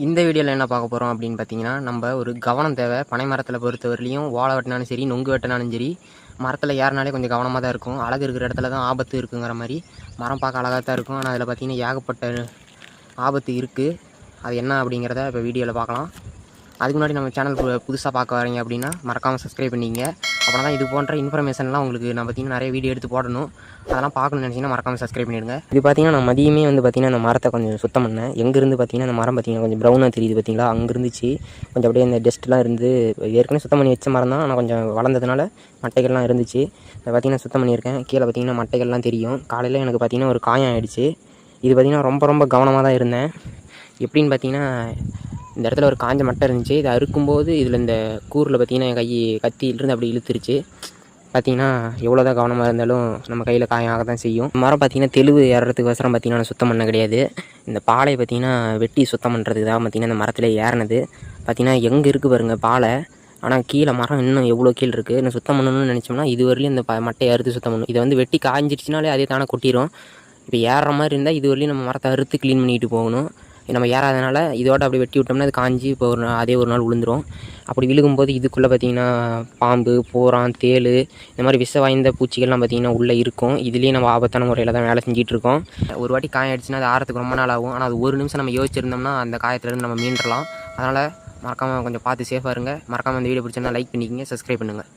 இந்த வீடியோவில் என்ன பார்க்க போகிறோம் அப்படின்னு பார்த்தீங்கன்னா, நம்ம ஒரு கவனம் தேவை. பனை மரத்தில் பொறுத்தவரையிலையும் ஓலை வெட்டினாலும் சரி, நொங்கு வெட்டினாலும் சரி, மரத்தில் ஏறினாலே கொஞ்சம் கவனமாக தான் இருக்கும். அழகு இருக்கிற இடத்துல தான் ஆபத்து இருக்குங்கிற மாதிரி. மரம் பார்க்க அழகாக தான் இருக்கும், ஆனால் அதில் பார்த்தீங்கன்னா ஏகப்பட்ட ஆபத்து இருக்குது. அது என்ன அப்படிங்கிறத இப்போ வீடியோவில் பார்க்கலாம். அதுக்கு முன்னாடி நம்ம சேனல் புதுசாக பார்க்க வரீங்க அப்படின்னா மறக்காமல் சப்ஸ்கிரைப் பண்ணிங்க. அப்புறம் தான் இது போன்ற இன்ஃபர்மேஷன்லாம் உங்களுக்கு நான் பார்த்தீங்கன்னா நிறைய வீடியோ எடுத்து போடணும். அதெல்லாம் பார்க்கணும்னு நினச்சிங்கன்னா மறக்காமல் சப்ஸ்கிரைப் பண்ணிடுங்க. இது பார்த்தீங்கன்னா நான் மதியமே வந்து பார்த்தீங்கன்னா அந்த மரத்தை கொஞ்சம் சுத்தம் பண்ணேன். எங்கேருந்து பார்த்தீங்கன்னா அந்த மரம் பார்த்தீங்கன்னா கொஞ்சம் ப்ரௌனாக தெரியுது பார்த்தீங்களா, அங்கே இருந்துச்சு கொஞ்சம் அப்படியே அந்த டஸ்ட்லாம் இருந்து. ஏற்கனவே சுத்தம் பண்ணி வச்ச மரம் தான், ஆனால் கொஞ்சம் வளர்ந்ததுனால மட்டைகள்லாம் இருந்துச்சு. அதை பார்த்தீங்கன்னா சுத்தம் பண்ணியிருக்கேன். கீழே பார்த்தீங்கன்னா மட்டைகள்லாம் தெரியும். காலையில் எனக்கு பார்த்தீங்கன்னா ஒரு காயம் ஆகிடுச்சு. இது பார்த்தீங்கன்னா ரொம்ப கவனமாக தான் இருந்தேன். எப்படின்னு பார்த்தீங்கன்னா, இந்த இடத்துல ஒரு காஞ்ச மட்டை இருந்துச்சு. இதை அறுக்கும்போது இதில் இந்த கூரில் பார்த்தீங்கன்னா என் கை கத்தியிலிருந்து அப்படி இழுத்துருச்சு. பார்த்தீங்கன்னா எவ்வளோ தான் கவனமாக இருந்தாலும் நம்ம கையில் காயம் ஆக தான் செய்யும். மரம் பார்த்தீங்கன்னா தெளிவு ஏறுறதுக்கு வசரம் பார்த்தீங்கன்னா நான் சுத்தம் பண்ண கிடையாது. இந்த பாலையை பார்த்தீங்கன்னா வெட்டி சுத்தம் பண்ணுறதுக்கு தான் பார்த்தீங்கன்னா இந்த மரத்தில் ஏறினது. பார்த்தீங்கன்னா எங்கே இருக்குது பாருங்கள் பாலை. ஆனால் கீழே மரம் இன்னும் எவ்வளோ கீழே இருக்குது. இன்னும் சுத்தம் பண்ணணும்னு நினச்சோம்னா இது வரலையும் இந்த மட்டையை அறுத்து சுத்தம் பண்ணணும். இதை வந்து வெட்டி காய்ஞ்சிடுச்சுனாலே அதே தானே கொட்டிடும். இப்போ ஏறுற மாதிரி இருந்தால் இது வரலையும் நம்ம மரத்தை அறுத்து க்ளீன் பண்ணிட்டு போகணும். நம்ம ஏறாதனால இதோட அப்படி வெட்டி விட்டோம்னா அது காஞ்சி இப்போ அதே ஒரு நாள் விழுந்துடும். அப்படி விழுகும்போது இதுக்குள்ளே பார்த்திங்கன்னா பாம்பு, பூரான், தேள், இந்த மாதிரி விஷ வாய்ந்த பூச்சிகள்லாம் பார்த்திங்கன்னா உள்ளே இருக்கும். இதுலேயே நம்ம ஆபத்தான முறையில் தான் வேலை செஞ்சிட்ருக்கோம். ஒரு வாட்டி காயம் ஆகிடுச்சுன்னா அது ஆறத்துக்கு ரொம்ப நாள் ஆகும். ஆனால் அது ஒரு நிமிஷம் நம்ம யோசிச்சிருந்தோம்னா அந்த காயத்துலேருந்து நம்ம மீண்டலாம். அதனால் மறக்காமல் கொஞ்சம் பார்த்து சேஃபாக இருங்க. மறக்காமல் இந்த வீடியோ பிடிச்சிருந்தா லைக் பண்ணிக்கங்க, சப்ஸ்கிரைப் பண்ணுங்கள்.